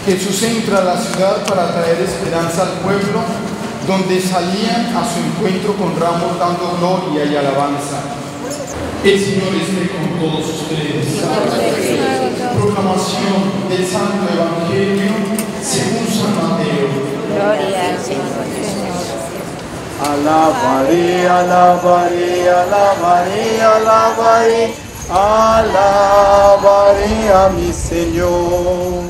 Jesús entra a la ciudad para traer esperanza al pueblo, donde salían a su encuentro con ramos dando gloria y alabanza. El Señor esté con todos ustedes. Proclamación del Santo Evangelio según San Mateo. Gloria al Señor. Alabaré, alabaré, alabaré, alabaré, alabaré a mi Señor.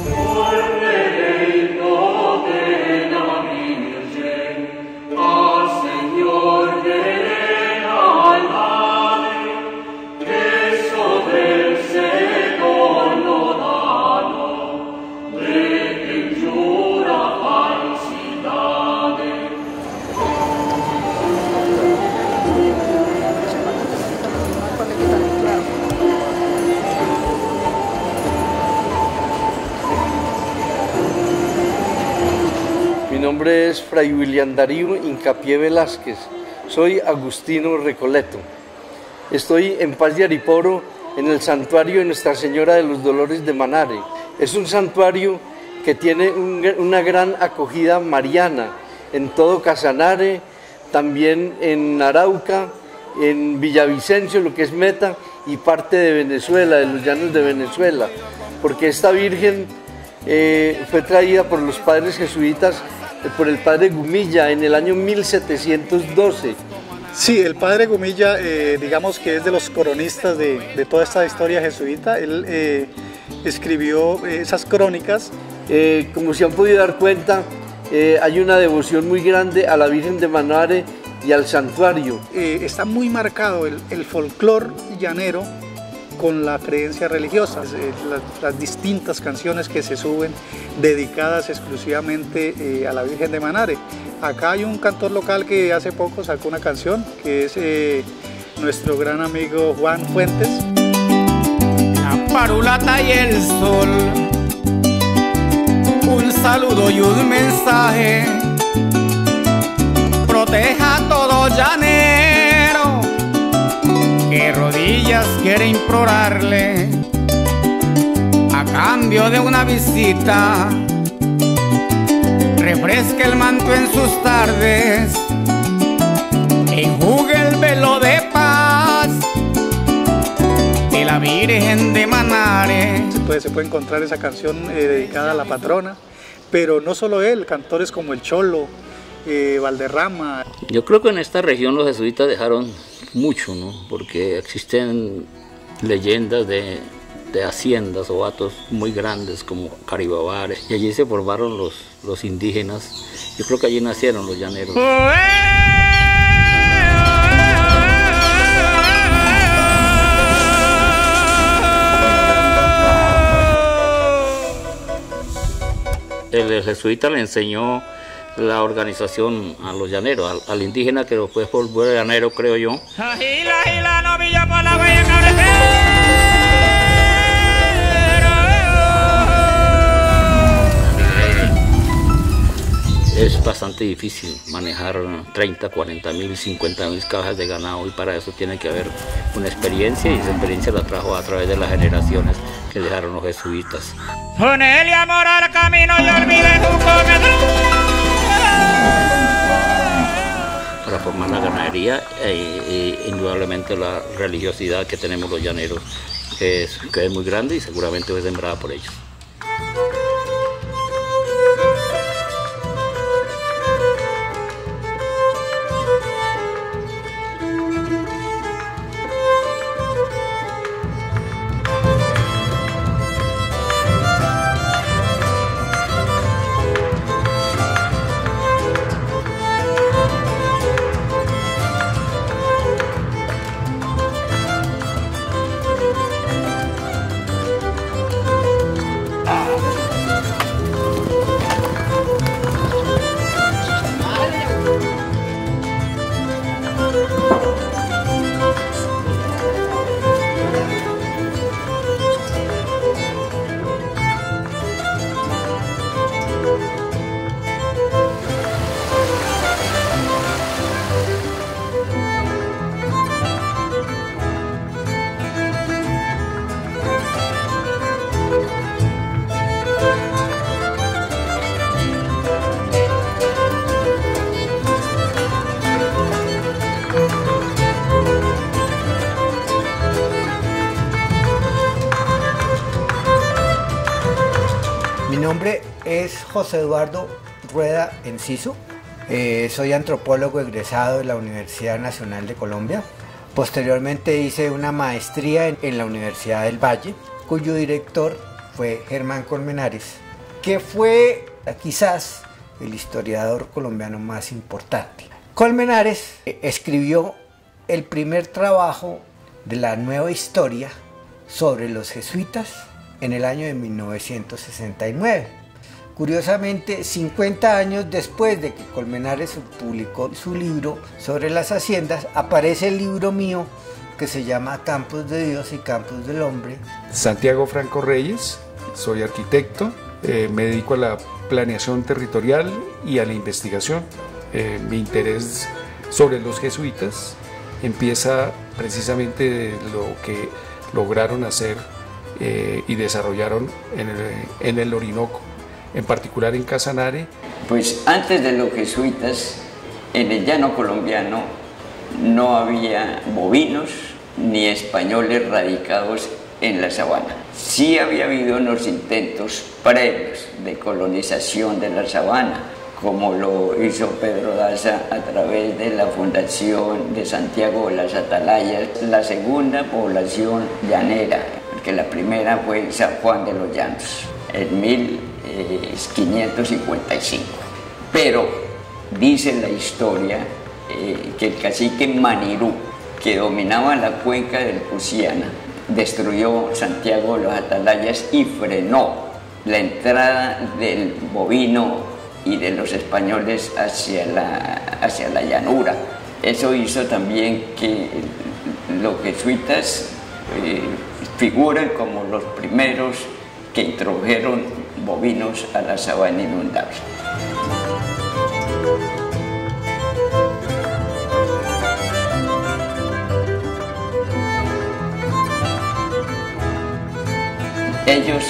Mi nombre es Fray William Darío Hincapié Velázquez, soy agustino recoleto. Estoy en Paz de Ariporo, en el santuario de Nuestra Señora de los Dolores de Manare. Es un santuario que tiene una gran acogida mariana en todo Casanare, también en Arauca, en Villavicencio, lo que es Meta, y parte de Venezuela, de los llanos de Venezuela, porque esta Virgen fue traída por los padres jesuitas, por el padre Gumilla en el año 1712. Sí, el padre Gumilla, digamos que es de los cronistas de toda esta historia jesuita. Él escribió esas crónicas. Como se han podido dar cuenta, hay una devoción muy grande a la Virgen de Manare y al santuario. Está muy marcado el folclore llanero con la creencia religiosa, las distintas canciones que se suben dedicadas exclusivamente a la Virgen de Manare. Acá hay un cantor local que hace poco sacó una canción, que es nuestro gran amigo Juan Fuentes. La parulata y el sol, un saludo y un mensaje, proteja a todo llanero que rodillas quiere implorarle a cambio de una visita. Refresque el manto en sus tardes, enjugue el velo de paz de la Virgen de Manare. Se puede encontrar esa canción dedicada a la patrona, pero no solo él, cantores como el Cholo, Valderrama. Yo creo que en esta región los jesuitas dejaron mucho, ¿no? Porque existen leyendas de haciendas o hatos muy grandes como Caribabares, y allí se formaron los indígenas. Yo creo que allí nacieron los llaneros. El jesuita le enseñó la organización a los llaneros, al indígena que después volvió llanero, creo yo. Es bastante difícil manejar 30, 40 mil, 50 mil cabezas de ganado, y para eso tiene que haber una experiencia, y esa experiencia la trajo a través de las generaciones que dejaron los jesuitas. Ponele amor al camino y olvide tu comedor. Para formar la ganadería indudablemente la religiosidad que tenemos los llaneros, que es muy grande y seguramente fue sembrada por ellos. nombre es José Eduardo Rueda Enciso. Soy antropólogo egresado de la Universidad Nacional de Colombia. Posteriormente hice una maestría en la Universidad del Valle, cuyo director fue Germán Colmenares, que fue quizás el historiador colombiano más importante. Colmenares escribió el primer trabajo de la nueva historia sobre los jesuitas en el año de 1969. Curiosamente, 50 años después de que Colmenares publicó su libro sobre las haciendas, aparece el libro mío que se llama Campos de Dios y Campos del Hombre. Santiago Franco Reyes, soy arquitecto, me dedico a la planeación territorial y a la investigación. Mi interés sobre los jesuitas empieza precisamente de lo que lograron hacer y desarrollaron en el Orinoco, en particular en Casanare. Pues antes de los jesuitas, en el llano colombiano no había bovinos ni españoles radicados en la sabana. Sí había habido unos intentos previos de colonización de la sabana, como lo hizo Pedro Daza a través de la fundación de Santiago de las Atalayas, la segunda población llanera, porque la primera fue San Juan de los Llanos, en 1555. Pero dice la historia que el cacique Manirú, que dominaba la cuenca del Cusiana, destruyó Santiago de los Atalayas y frenó la entrada del bovino y de los españoles hacia la llanura. Eso hizo también que los jesuitas figuran como los primeros que introdujeron bovinos a la sabana inundable. Ellos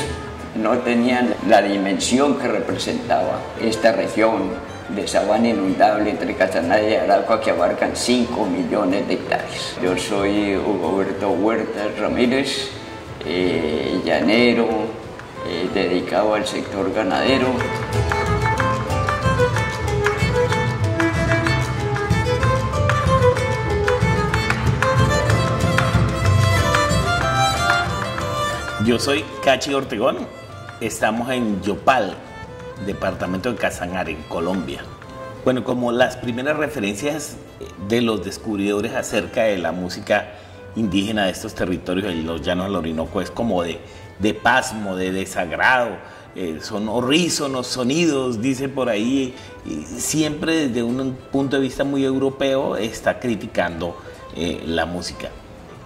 no tenían la dimensión que representaba esta región de sabana inundable entre Casanare y Arauca, que abarcan 5 millones de hectáreas. Yo soy Hugo Huerta Ramírez, llanero, dedicado al sector ganadero. Yo soy Cachi Ortegón, estamos en Yopal, departamento de Casanare, en Colombia. Bueno, como las primeras referencias de los descubridores acerca de la música indígena de estos territorios, de los llanos del Orinoco, es como de pasmo, de desagrado, son horrísonos sonidos, dice por ahí, siempre desde un punto de vista muy europeo está criticando la música.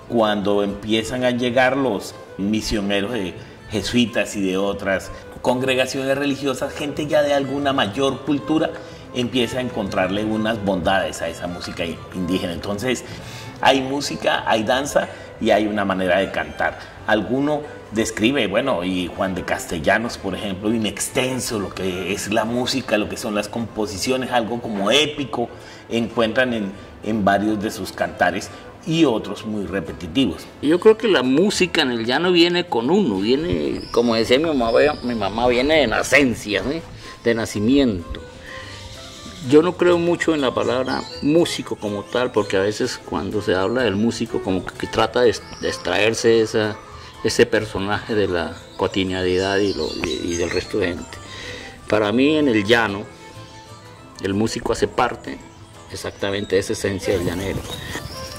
Cuando empiezan a llegar los misioneros de jesuitas y de otras congregaciones religiosas, gente ya de alguna mayor cultura empieza a encontrarle unas bondades a esa música indígena. Entonces hay música, hay danza y hay una manera de cantar. Alguno describe, bueno, y Juan de Castellanos, por ejemplo, in extenso lo que es la música, lo que son las composiciones, algo como épico, encuentran en varios de sus cantares, y otros muy repetitivos. Yo creo que la música en el llano viene con uno, viene, como decía mi mamá viene de nacencia, ¿sí? De nacimiento. Yo no creo mucho en la palabra músico como tal, porque a veces cuando se habla del músico como que trata de extraerse ese personaje de la cotidianidad y del resto de gente. Para mí en el llano, el músico hace parte exactamente de esa esencia del llanero.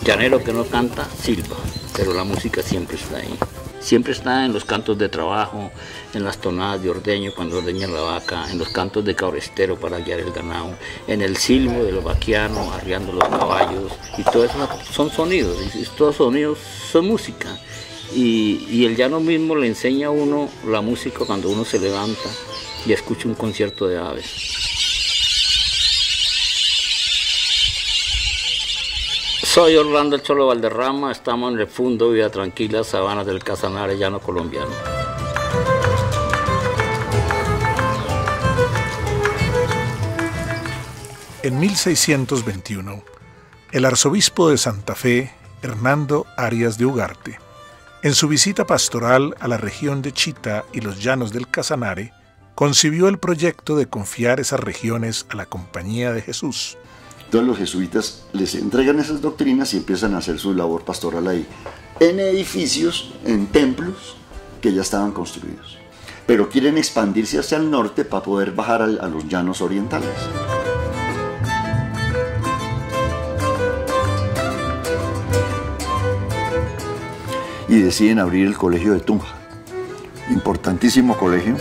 Llanero que no canta, silba, pero la música siempre está ahí. Siempre está en los cantos de trabajo, en las tonadas de ordeño cuando ordeñan la vaca, en los cantos de cabrestero para guiar el ganado, en el silbo de los vaquianos, arriando los caballos, y todo eso son sonidos, y todos sonidos son música. Y el llano mismo le enseña a uno la música cuando uno se levanta y escucha un concierto de aves. Soy Orlando El Cholo Valderrama, estamos en el Fundo Vida Tranquila, Sabanas del Casanare, llano colombiano. En 1621, el arzobispo de Santa Fe, Hernando Arias de Ugarte, en su visita pastoral a la región de Chita y los llanos del Casanare, concibió el proyecto de confiar esas regiones a la Compañía de Jesús. Entonces los jesuitas les entregan esas doctrinas y empiezan a hacer su labor pastoral ahí, en edificios, en templos que ya estaban construidos. Pero quieren expandirse hacia el norte para poder bajar a los llanos orientales. Y deciden abrir el colegio de Tunja, importantísimo colegio.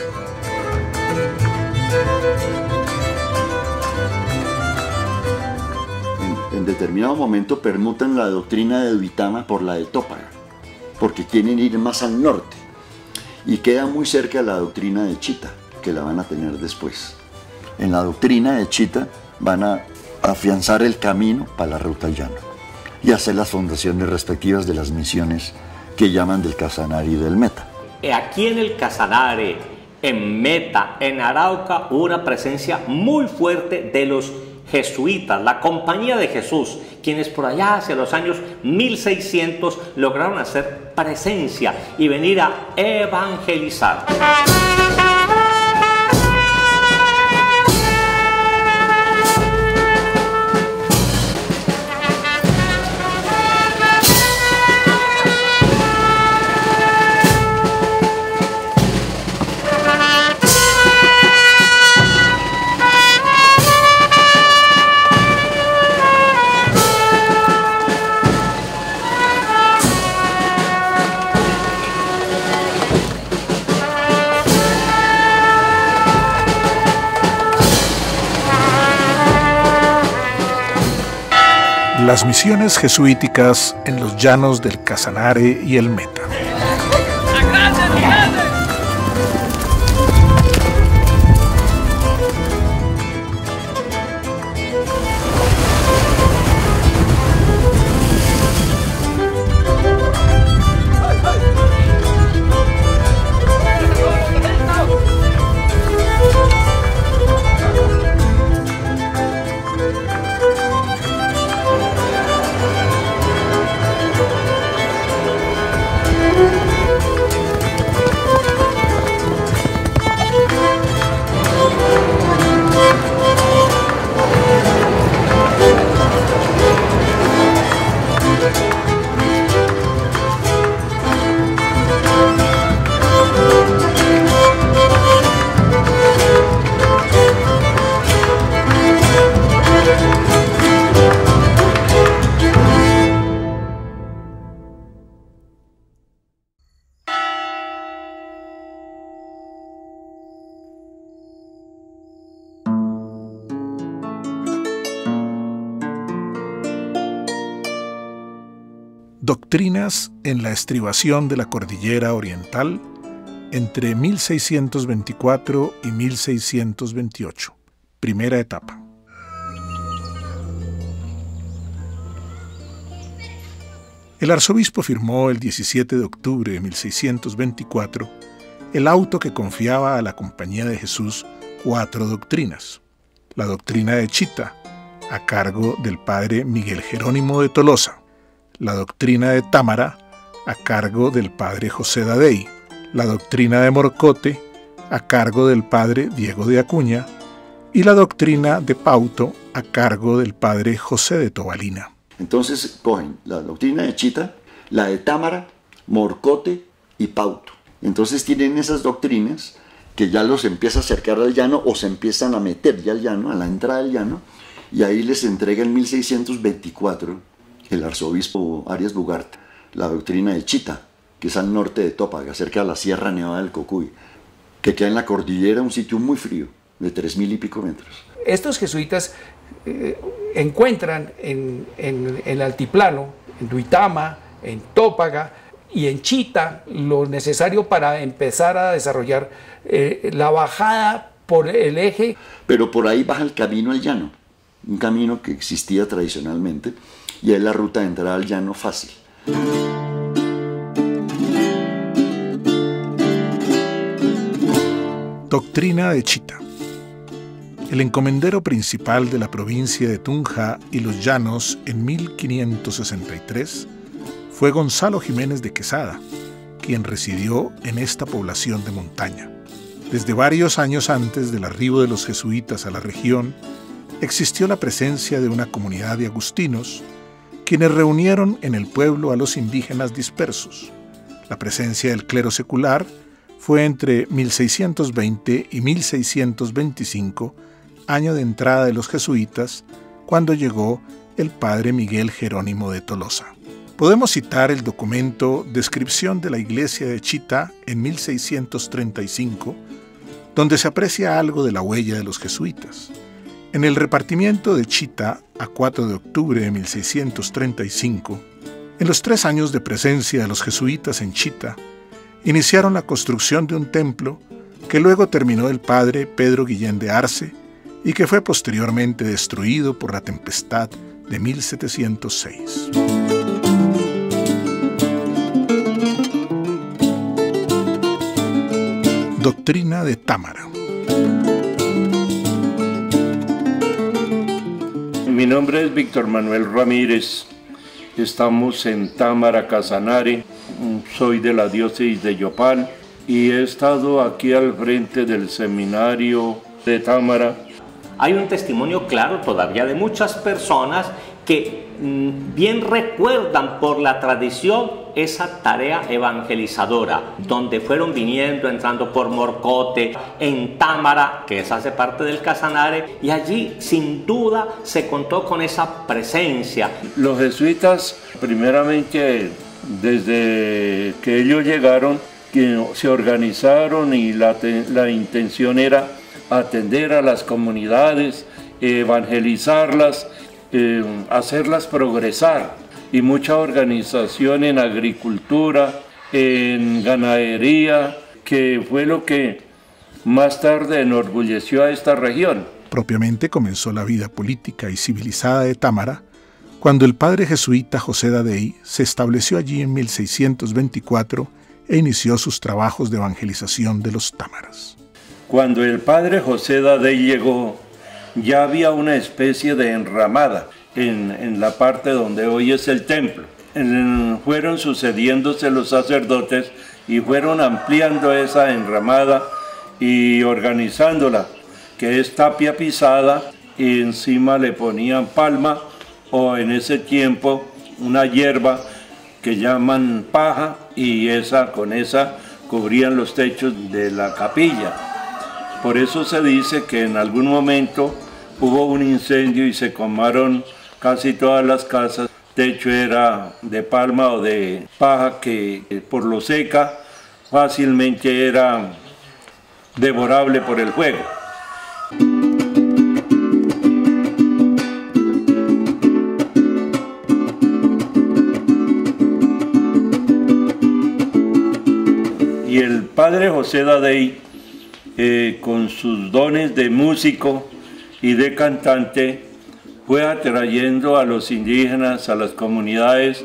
En determinado momento permutan la doctrina de Duitama por la de Tópaga, porque quieren ir más al norte, y queda muy cerca de la doctrina de Chita, que la van a tener después. En la doctrina de Chita van a afianzar el camino para la ruta al llano y hacer las fundaciones respectivas de las misiones que llaman del Casanare y del Meta. Aquí en el Casanare, en Meta, en Arauca, hubo una presencia muy fuerte de los jesuitas, la Compañía de Jesús, quienes por allá hacia los años 1600 lograron hacer presencia y venir a evangelizar. Las misiones jesuíticas en los llanos del Casanare y el Meta. Doctrinas en la estribación de la cordillera oriental entre 1624 y 1628. Primera etapa. El arzobispo firmó el 17 de octubre de 1624 el auto que confiaba a la Compañía de Jesús 4 doctrinas. La doctrina de Chita, a cargo del padre Miguel Jerónimo de Tolosa. La doctrina de Támara, a cargo del padre José Dadei, la doctrina de Morcote, a cargo del padre Diego de Acuña, y la doctrina de Pauto, a cargo del padre José de Tobalina. Entonces cogen la doctrina de Chita, la de Támara, Morcote y Pauto. Entonces tienen esas doctrinas que ya los empieza a acercar al llano o se empiezan a meter ya al llano, a la entrada del llano, y ahí les entrega en 1624 el arzobispo Arias Bugarte la doctrina de Chita, que es al norte de Tópaga, cerca de la Sierra Nevada del Cocuy, que queda en la cordillera, un sitio muy frío, de 3000 y pico metros. Estos jesuitas encuentran en el altiplano, en Duitama, en Tópaga y en Chita, lo necesario para empezar a desarrollar la bajada por el eje. Pero por ahí baja el camino al llano, un camino que existía tradicionalmente, y es la ruta de entrada al llano fácil. Doctrina de Chita. El encomendero principal de la provincia de Tunja y los Llanos en 1563 fue Gonzalo Jiménez de Quesada, quien residió en esta población de montaña. Desde varios años antes del arribo de los jesuitas a la región, existió la presencia de una comunidad de agustinos, quienes reunieron en el pueblo a los indígenas dispersos. La presencia del clero secular fue entre 1620 y 1625, año de entrada de los jesuitas, cuando llegó el padre Miguel Jerónimo de Tolosa. Podemos citar el documento Descripción de la Iglesia de Chita en 1635, donde se aprecia algo de la huella de los jesuitas. En el repartimiento de Chita, a 4 de octubre de 1635, en los 3 años de presencia de los jesuitas en Chita, iniciaron la construcción de un templo que luego terminó el padre Pedro Guillén de Arce y que fue posteriormente destruido por la tempestad de 1706. Doctrina de Támara. Mi nombre es Víctor Manuel Ramírez, estamos en Támara, Casanare, soy de la diócesis de Yopal y he estado aquí al frente del seminario de Támara. Hay un testimonio claro todavía de muchas personas que bien recuerdan por la tradición esa tarea evangelizadora, donde fueron viniendo, entrando por Morcote, en Támara, que hace parte del Casanare, y allí sin duda se contó con esa presencia. Los jesuitas, primeramente, desde que ellos llegaron, que se organizaron y la intención era atender a las comunidades, evangelizarlas, hacerlas progresar, y mucha organización en agricultura, en ganadería, que fue lo que más tarde enorgulleció a esta región. Propiamente comenzó la vida política y civilizada de Támara cuando el padre jesuita José Dadey se estableció allí en 1624 e inició sus trabajos de evangelización de los támaras. Cuando el padre José Dadey llegó, ya había una especie de enramada en la parte donde hoy es el templo. Fueron sucediéndose los sacerdotes y fueron ampliando esa enramada y organizándola, que es tapia pisada, y encima le ponían palma o en ese tiempo una hierba que llaman paja, y con esa cubrían los techos de la capilla. Por eso se dice que en algún momento hubo un incendio y se quemaron casi todas las casas. El techo era de palma o de paja que por lo seca fácilmente era devorable por el fuego. Y el padre José Dadey, con sus dones de músico y de cantante, fue atrayendo a los indígenas, a las comunidades,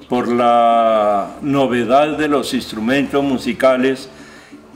por la novedad de los instrumentos musicales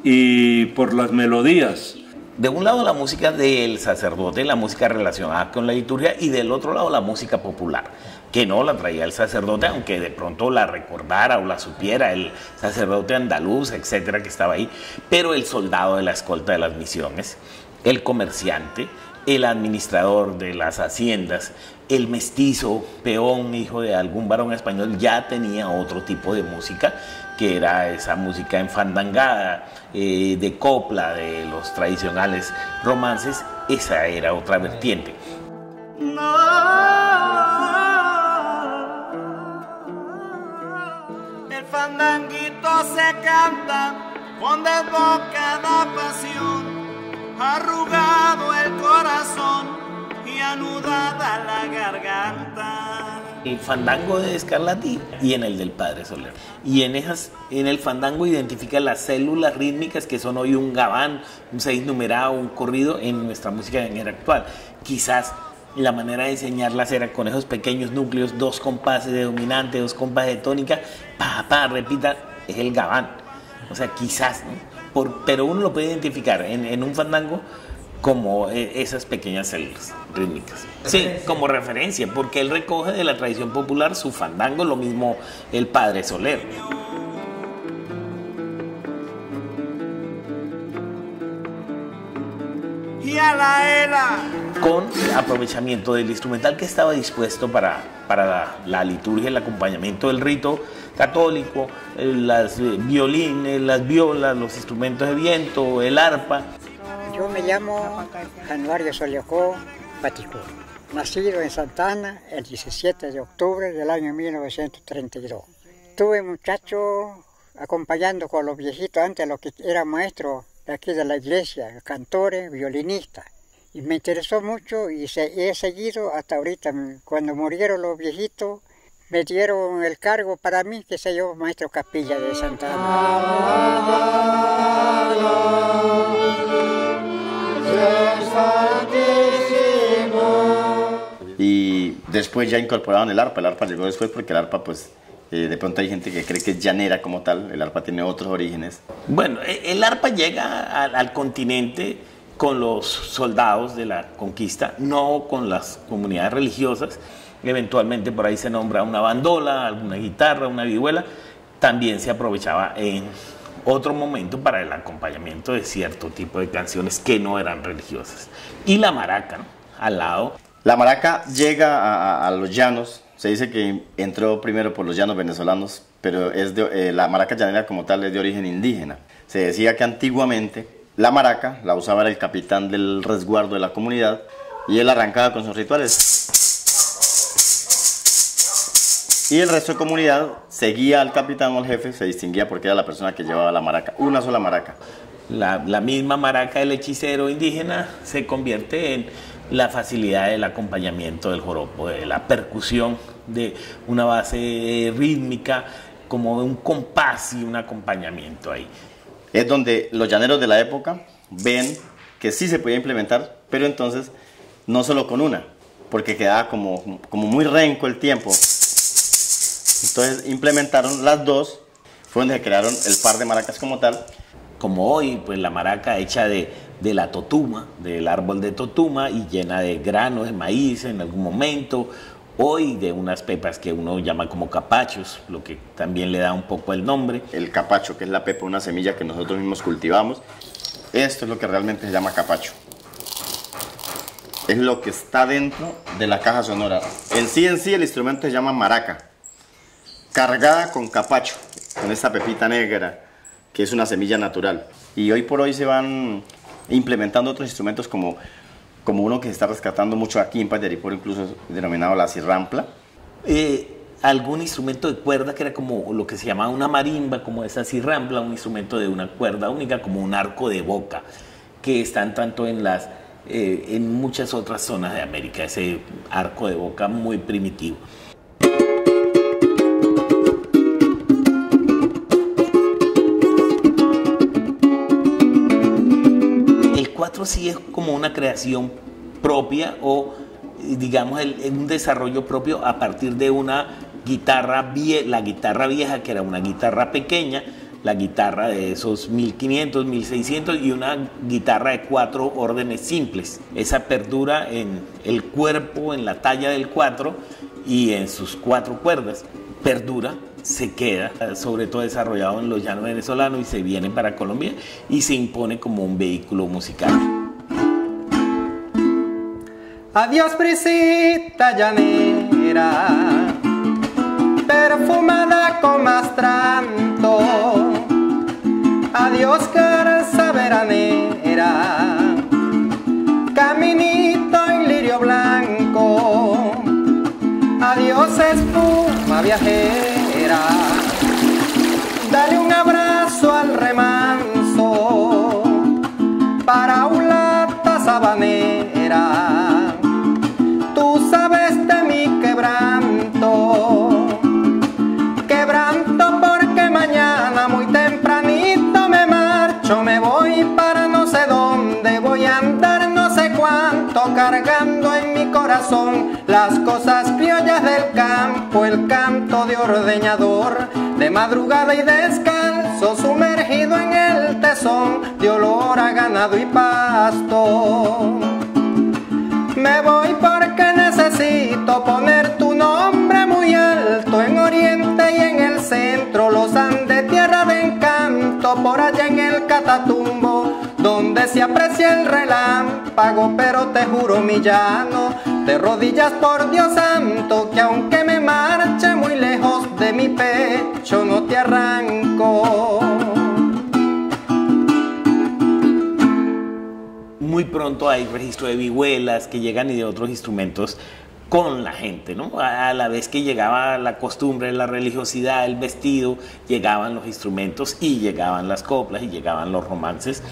y por las melodías. De un lado la música del sacerdote, la música relacionada con la liturgia, y del otro lado la música popular, que no la traía el sacerdote, aunque de pronto la recordara o la supiera el sacerdote andaluz, etcétera, que estaba ahí, pero el soldado de la escolta de las misiones, el comerciante, el administrador de las haciendas, el mestizo, peón, hijo de algún varón español, ya tenía otro tipo de música, que era esa música enfandangada, de copla, de los tradicionales romances. Esa era otra vertiente. El fandanguito se canta con desbocada pasión, arrugado el corazón y anudada la garganta. El fandango de Scarlatti y en el del Padre Soler. Y en el fandango identifica las células rítmicas que son hoy un gabán, un 6 numerado, un corrido en nuestra música llanera actual. Quizás la manera de enseñarlas era con esos pequeños núcleos, 2 compases de dominante, 2 compases de tónica, repita, es el gabán. O sea, quizás, ¿no? Pero uno lo puede identificar en un fandango como esas pequeñas células rítmicas. Sí, como referencia, porque él recoge de la tradición popular su fandango, lo mismo el Padre Soler. la con aprovechamiento del instrumental que estaba dispuesto para la liturgia, el acompañamiento del rito católico, las violines, las violas, los instrumentos de viento, el arpa. Yo me llamo Januario Soliocó Paticó, nacido en Santa Ana el 17 de octubre del año 1932. Tuve muchacho acompañando con los viejitos antes, los que eran maestros de aquí de la iglesia, cantores, violinistas. Y me interesó mucho y he seguido hasta ahorita. Cuando murieron los viejitos, me dieron el cargo para mí, que soy yo maestro capilla de Santa Y después ya incorporaron el arpa llegó después porque el arpa pues de pronto hay gente que cree que es llanera como tal, el arpa tiene otros orígenes. Bueno, el arpa llega al continente con los soldados de la conquista, no con las comunidades religiosas. Eventualmente por ahí se nombra una bandola, alguna guitarra, una vihuela. También se aprovechaba en otro momento para el acompañamiento de cierto tipo de canciones que no eran religiosas. Y la maraca, ¿no?, al lado. La maraca llega a los llanos, se dice que entró primero por los llanos venezolanos, pero la maraca llanera como tal es de origen indígena. Se decía que antiguamente la maraca la usaba el capitán del resguardo de la comunidad y él arrancaba con sus rituales. Y el resto de comunidad seguía al capitán o al jefe, se distinguía porque era la persona que llevaba la maraca, una sola maraca. La misma maraca del hechicero indígena se convierte en la facilidad del acompañamiento del joropo, de la percusión, de una base rítmica, como de un compás y un acompañamiento ahí. Es donde los llaneros de la época ven que sí se podía implementar, pero entonces no solo con una, porque quedaba como muy renco el tiempo. Entonces implementaron las dos, fue donde se crearon el par de maracas como tal. Como hoy, pues la maraca hecha de la totuma, del árbol de totuma y llena de granos de maíz en algún momento, hoy de unas pepas que uno llama como capachos, lo que también le da un poco el nombre. El capacho, que es la pepa, una semilla que nosotros mismos cultivamos, esto es lo que realmente se llama capacho. Es lo que está dentro de la caja sonora. En sí el instrumento se llama maraca, cargada con capacho, con esta pepita negra, que es una semilla natural. Y hoy por hoy se van implementando otros instrumentos como uno que se está rescatando mucho aquí en Paz de Ariporo, incluso denominado la cirrampla. Algún instrumento de cuerda que era como lo que se llamaba una marimba, como esa cirrampla, un instrumento de una cuerda única, como un arco de boca, que están tanto en muchas otras zonas de América, ese arco de boca muy primitivo. Sí es como una creación propia o digamos un desarrollo propio a partir de una guitarra la guitarra vieja, que era una guitarra pequeña, la guitarra de esos 1500, 1600 y una guitarra de 4 órdenes simples. Esa perdura en el cuerpo, en la talla del 4 y en sus 4 cuerdas. Perdura, se queda, sobre todo desarrollado en los llanos venezolanos, y se viene para Colombia y se impone como un vehículo musical. Adiós, brisita llanera, perfumada con mastranto. Adiós, garza veranera, caminito en lirio blanco. Adiós, espuma viajera, dale un abrazo al remanso para una taza habanera. Tú sabes de mi quebranto, quebranto porque mañana muy tempranito me marcho, me voy para no sé dónde, voy a andar no sé cuánto, cargando en mi corazón las cosas criollas del campo, el canto de ordeñador, de madrugada y descalzo, sumergido en el tesón de olor a ganado y pasto. Me voy porque necesito poner tu nombre muy alto, en Oriente y en el centro, los Andes, tierra de encanto, por allá en el Catatumbo, donde se aprecia el relámpago, pero te juro, mi llano, de rodillas por Dios santo, que aunque me marche muy lejos de mi pecho, no te arranco. Muy pronto hay registro de vihuelas que llegan y de otros instrumentos con la gente, ¿no? A la vez que llegaba la costumbre, la religiosidad, el vestido, llegaban los instrumentos y llegaban las coplas y llegaban los romances.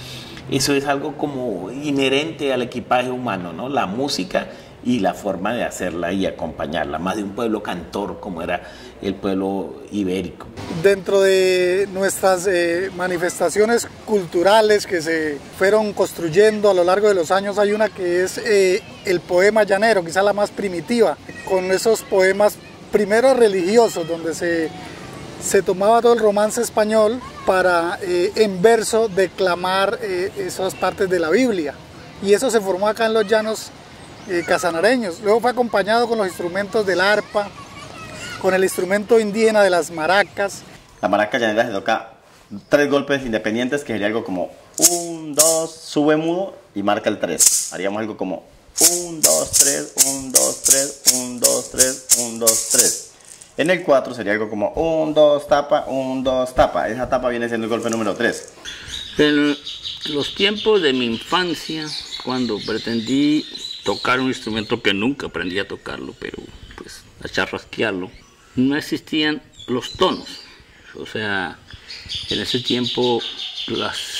Eso es algo como inherente al equipaje humano, ¿no? La música y la forma de hacerla y acompañarla, más de un pueblo cantor como era el pueblo ibérico. Dentro de nuestras manifestaciones culturales que se fueron construyendo a lo largo de los años, hay una que es el poema llanero, quizá la más primitiva, con esos poemas primero religiosos, donde se tomaba todo el romance español para en verso declamar esas partes de la Biblia, y eso se formó acá en los llanos casanareños. Luego fue acompañado con los instrumentos del arpa, con el instrumento indígena de las maracas. La maraca llanera se toca 3 golpes independientes, que sería algo como 1, 2, sube mudo y marca el 3. Haríamos algo como 1, 2, 3, 1, 2, 3, 1, 2, 3, 1, 2, 3. En el 4 sería algo como 1, 2, tapa, 1, 2, tapa. Esa tapa viene siendo el golpe número 3. En los tiempos de mi infancia, cuando pretendí tocar un instrumento que nunca aprendí a tocarlo, pero pues a charrasquearlo, no existían los tonos. O sea, en ese tiempo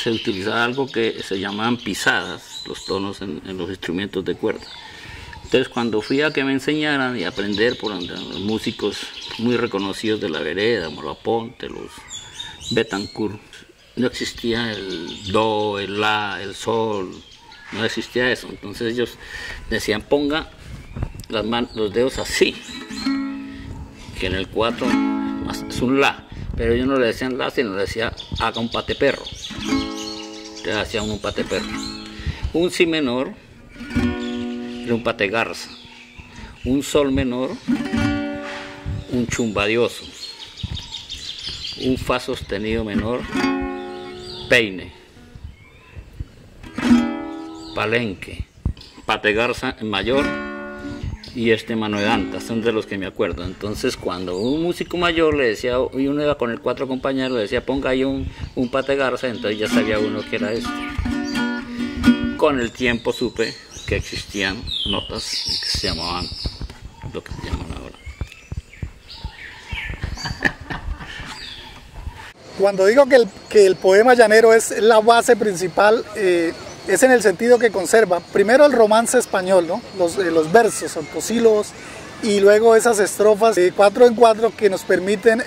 se utilizaba algo que se llamaban pisadas, los tonos en los instrumentos de cuerda. Entonces, cuando fui a que me enseñaran y aprender por los músicos muy reconocidos de la vereda, Molaponte, los Betancourt, no existía el do, el la, el sol, no existía eso. Entonces ellos decían, ponga los dedos así, que en el 4 es un la, pero ellos no le decían la, sino le decían, haga un pate perro. Entonces hacían un pate perro. Un si menor era un pate garza. Un sol menor, un chumbadioso. Un fa sostenido menor, peine. Palenque, pate garza mayor y mano de anta, son de los que me acuerdo. Entonces, cuando un músico mayor le decía, y uno iba con el 4 compañeros, le decía, ponga ahí un pate garza, entonces ya sabía uno que era este. Con el tiempo supe que existían notas que se llamaban lo que se llaman ahora. Cuando digo que el poema llanero es la base principal, es en el sentido que conserva primero el romance español, ¿no? Los versos, octosílabos, y luego esas estrofas de 4 en 4 que nos permiten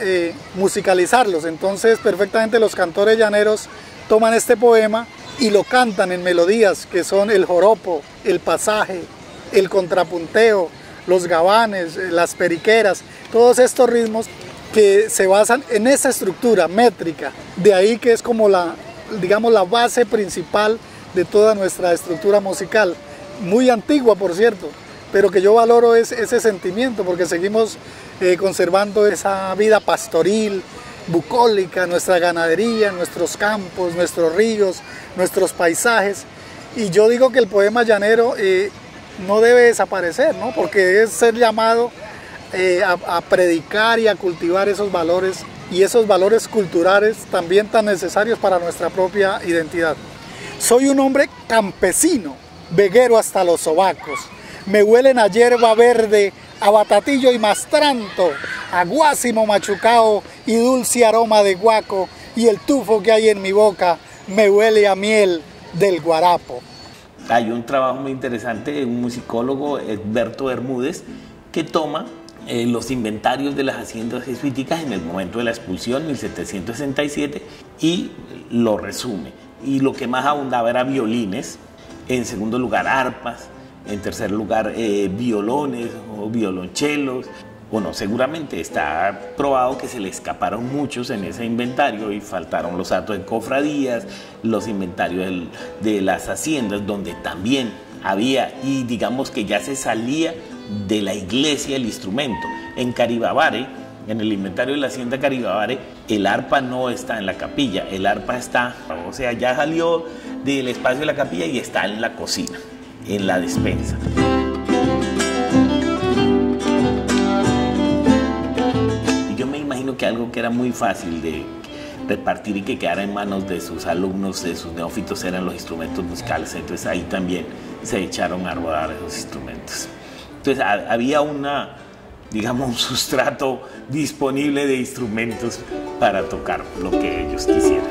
musicalizarlos. Entonces, perfectamente los cantores llaneros toman este poema y lo cantan en melodías que son el joropo, el pasaje, el contrapunteo, los gabanes, las periqueras, todos estos ritmos que se basan en esa estructura métrica. De ahí que es como digamos, la base principal de toda nuestra estructura musical, muy antigua por cierto, pero que yo valoro ese sentimiento, porque seguimos conservando esa vida pastoril, bucólica, nuestra ganadería, nuestros campos, nuestros ríos, nuestros paisajes, y yo digo que el poema llanero no debe desaparecer, ¿no? Porque es ser llamado a predicar y a cultivar esos valores, y esos valores culturales también tan necesarios para nuestra propia identidad. Soy un hombre campesino, veguero hasta los sobacos. Me huelen a hierba verde, a batatillo y mastranto, a guásimo machucao y dulce aroma de guaco, y el tufo que hay en mi boca me huele a miel del guarapo. Hay un trabajo muy interesante de un musicólogo, Edberto Bermúdez, que toma los inventarios de las haciendas jesuíticas en el momento de la expulsión, 1767, y lo resume. Y lo que más abundaba era violines, en segundo lugar arpas, en tercer lugar violones o violonchelos. Bueno, seguramente está probado que se le escaparon muchos en ese inventario y faltaron los actos de cofradías, los inventarios de las haciendas, donde también había, y digamos que ya se salía de la iglesia el instrumento. En Caribabare, en el inventario de la hacienda Caribabare, el arpa no está en la capilla, el arpa está, o sea, ya salió del espacio de la capilla y está en la cocina, en la despensa. Y yo me imagino que algo que era muy fácil de repartir y que quedara en manos de sus alumnos, de sus neófitos, eran los instrumentos musicales. Entonces ahí también se echaron a rodar esos instrumentos. Entonces había digamos, un sustrato disponible de instrumentos para tocar lo que ellos quisieran.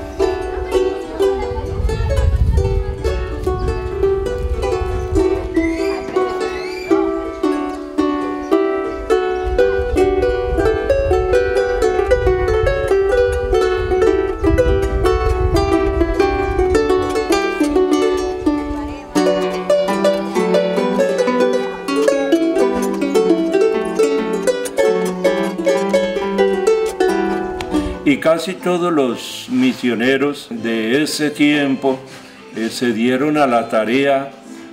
Y casi todos los misioneros de ese tiempo se dieron a la tarea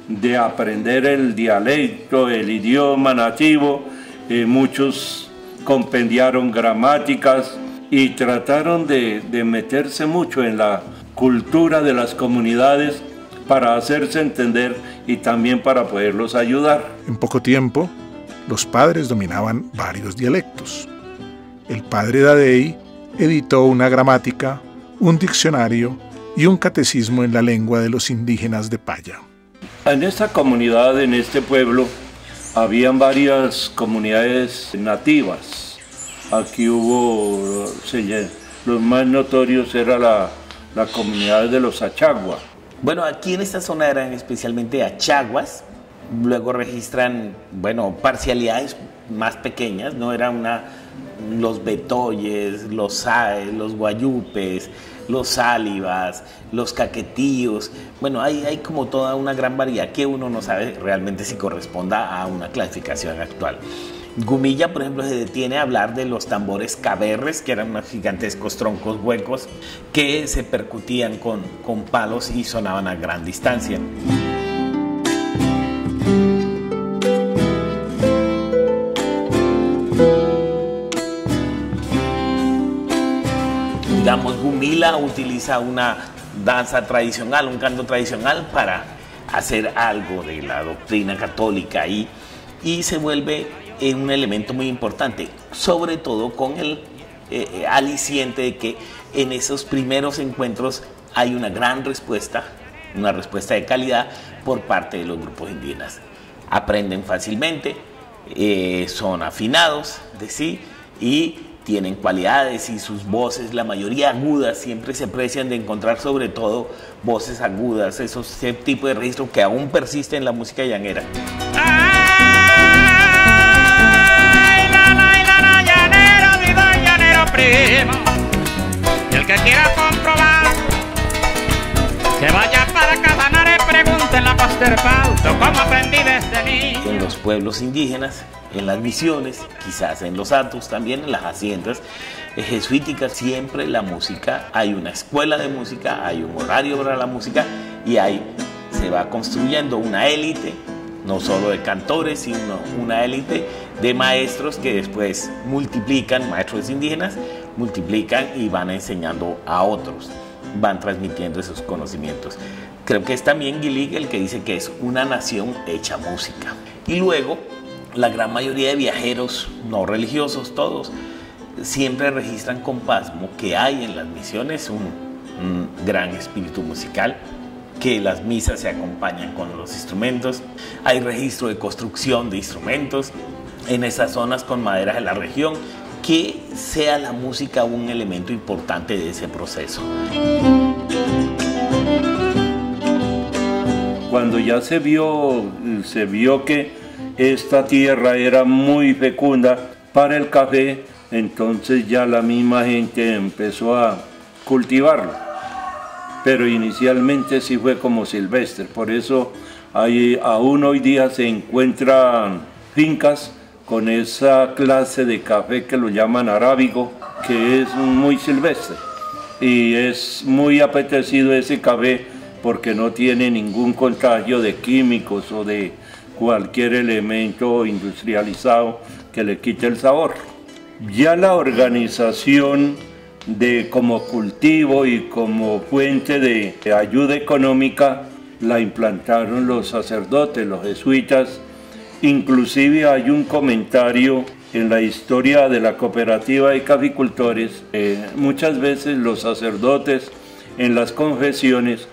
de aprender el dialecto, el idioma nativo. Muchos compendiaron gramáticas y trataron de meterse mucho en la cultura de las comunidades para hacerse entender y también para poderlos ayudar. En poco tiempo, los padres dominaban varios dialectos. El padre Dadei editó una gramática, un diccionario y un catecismo en la lengua de los indígenas de Paya. En esta comunidad, en este pueblo, habían varias comunidades nativas. Aquí hubo, los más notorios era la comunidad de los Achagua. Bueno, aquí en esta zona eran especialmente achaguas, luego registran, bueno, parcialidades más pequeñas, no era los betoyes, los saes, los guayupes, los sálivas, los caquetíos. Bueno, hay como toda una gran variedad que uno no sabe realmente si corresponda a una clasificación actual. Gumilla, por ejemplo, se detiene a hablar de los tambores caberres, que eran unos gigantescos troncos huecos que se percutían con palos y sonaban a gran distancia. Digamos, Gumila utiliza una danza tradicional, un canto tradicional para hacer algo de la doctrina católica y se vuelve un elemento muy importante, sobre todo con el aliciente de que en esos primeros encuentros hay una gran respuesta, una respuesta de calidad por parte de los grupos indígenas. Aprenden fácilmente, son afinados de sí y tienen cualidades y sus voces, la mayoría agudas, siempre se aprecian de encontrar sobre todo voces agudas, ese tipo de registro que aún persiste en la música llanera. Y el que quiera comprobar, que vaya para Casanare, pregúntenle a Pastor Fausto cómo aprendí desde niño. En los pueblos indígenas, en las misiones, quizás en los atos también, en las haciendas jesuíticas, siempre la música, hay una escuela de música, hay un horario para la música y se va construyendo una élite, no solo de cantores, sino una élite de maestros que después multiplican, maestros indígenas, multiplican y van enseñando a otros, van transmitiendo esos conocimientos. Creo que es también Gillig el que dice que es una nación hecha música. Y luego, la gran mayoría de viajeros no religiosos, todos, siempre registran con pasmo que hay en las misiones un gran espíritu musical, que las misas se acompañan con los instrumentos, hay registro de construcción de instrumentos en esas zonas con maderas de la región, que sea la música un elemento importante de ese proceso. Cuando ya se vio que esta tierra era muy fecunda para el café, entonces ya la misma gente empezó a cultivarlo. Pero inicialmente sí fue como silvestre, por eso aún hoy día se encuentran fincas con esa clase de café que lo llaman arábigo, que es muy silvestre. Y es muy apetecido ese café porque no tiene ningún contagio de químicos o de cualquier elemento industrializado que le quite el sabor. Ya la organización como cultivo y como fuente de ayuda económica la implantaron los sacerdotes, los jesuitas. Inclusive hay un comentario en la historia de la cooperativa de caficultores. Muchas veces los sacerdotes en las confesiones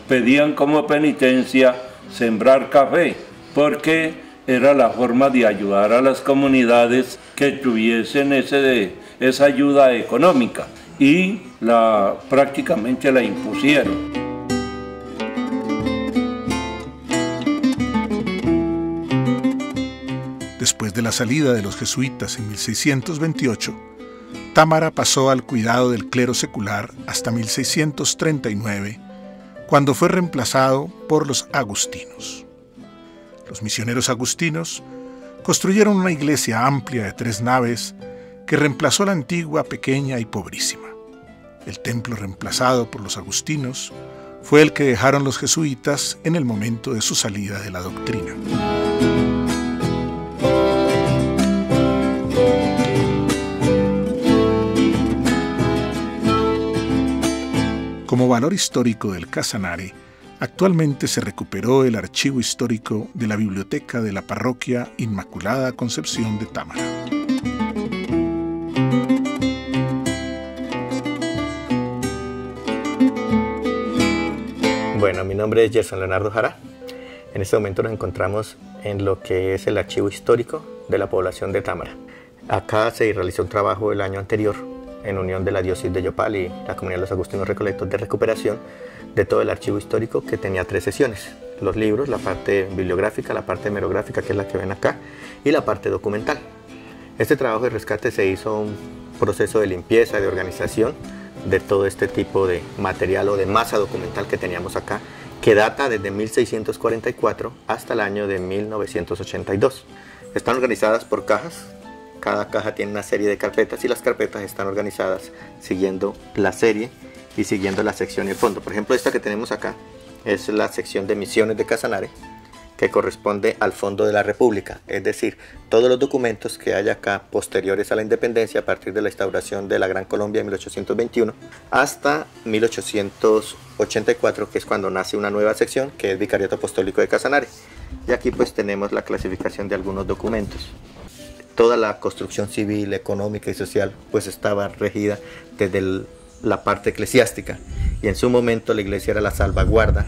pedían como penitencia sembrar café, porque era la forma de ayudar a las comunidades que tuviesen esa ayuda económica, y prácticamente la impusieron. Después de la salida de los jesuitas en 1628, Támara pasó al cuidado del clero secular hasta 1639, cuando fue reemplazado por los agustinos. Los misioneros agustinos construyeron una iglesia amplia de 3 naves que reemplazó la antigua, pequeña y pobrísima. El templo reemplazado por los agustinos fue el que dejaron los jesuitas en el momento de su salida de la doctrina. Como valor histórico del Casanare, actualmente se recuperó el archivo histórico de la biblioteca de la parroquia Inmaculada Concepción de Támara. Bueno, mi nombre es Gerson Leonardo Jara. En este momento nos encontramos en lo que es el archivo histórico de la población de Támara. Acá se realizó un trabajo el año anterior en unión de la diócesis de Yopal y la comunidad de los agustinos recolectos de recuperación de todo el archivo histórico, que tenía 3 sesiones: los libros, la parte bibliográfica, la parte hemerográfica, que es la que ven acá, y la parte documental. Este trabajo de rescate se hizo un proceso de limpieza, de organización de todo este tipo de material o de masa documental que teníamos acá, que data desde 1644 hasta el año de 1982. Están organizadas por cajas. Cada caja tiene una serie de carpetas y las carpetas están organizadas siguiendo la serie y siguiendo la sección y el fondo. Por ejemplo, esta que tenemos acá es la sección de misiones de Casanare, que corresponde al Fondo de la República, es decir, todos los documentos que hay acá posteriores a la independencia, a partir de la instauración de la Gran Colombia en 1821 hasta 1884, que es cuando nace una nueva sección, que es Vicariato Apostólico de Casanare. Y aquí pues tenemos la clasificación de algunos documentos. Toda la construcción civil, económica y social pues estaba regida desde la parte eclesiástica, y en su momento la iglesia era la salvaguarda,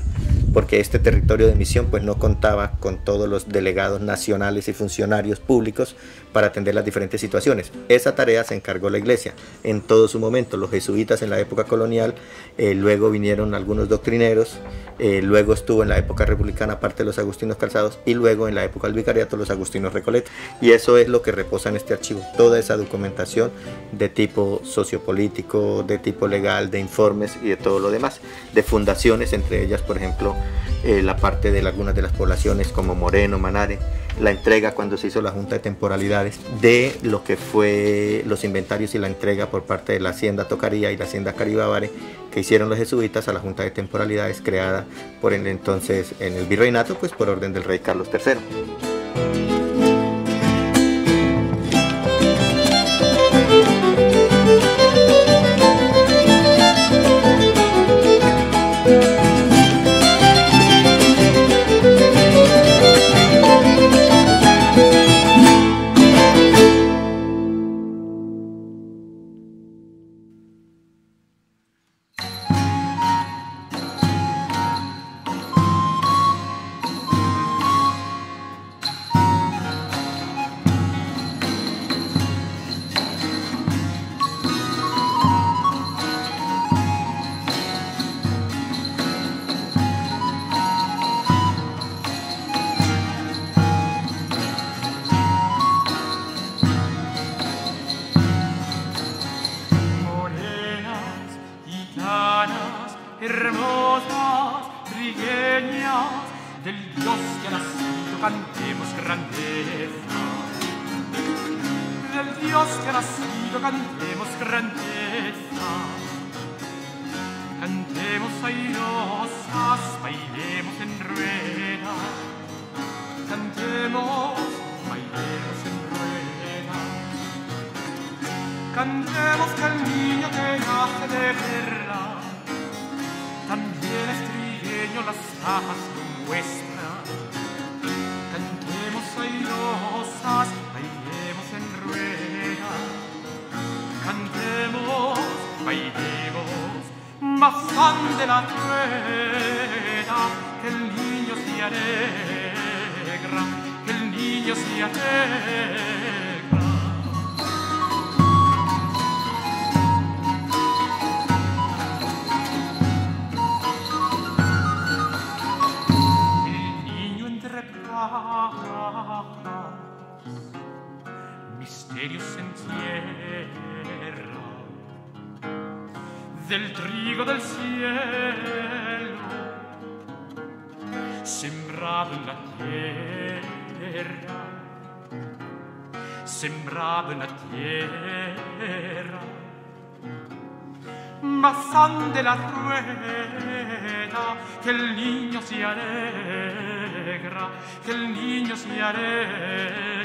porque este territorio de misión pues no contaba con todos los delegados nacionales y funcionarios públicos para atender las diferentes situaciones. Esa tarea se encargó la iglesia en todo su momento, los jesuitas en la época colonial, luego vinieron algunos doctrineros, luego estuvo en la época republicana aparte de los agustinos calzados, y luego en la época del vicariato los agustinos recoletos. Y eso es lo que reposa en este archivo, toda esa documentación de tipo sociopolítico, de tipo legal, de informes y de todo lo demás, de fundaciones, entre ellas por ejemplo la parte de algunas de las poblaciones como Moreno, Manare, la entrega cuando se hizo la Junta de Temporalidades de lo que fue los inventarios y la entrega por parte de la Hacienda Tocaría y la Hacienda Caribabare, que hicieron los jesuitas a la Junta de Temporalidades creada por el entonces en el virreinato, pues por orden del rey Carlos III. Hermosas, trigueñas, del Dios que ha nacido, cantemos grandeza. Del Dios que ha nacido, cantemos grandeza. Cantemos airosas, bailemos en rueda. Cantemos, bailemos en rueda. Cantemos que el niño que nace de perla, también es trigueño las tajas lo muestra. Cantemos airosas, bailemos en rueda. Cantemos, bailemos, más ande la rueda, que el niño se alegra, que el niño se alegra. Misterios en tierra, del trigo del cielo, sembrado en la tierra, sembrado en la tierra, mas ande la rueda, que el niño se alegra, que el niño se alegra.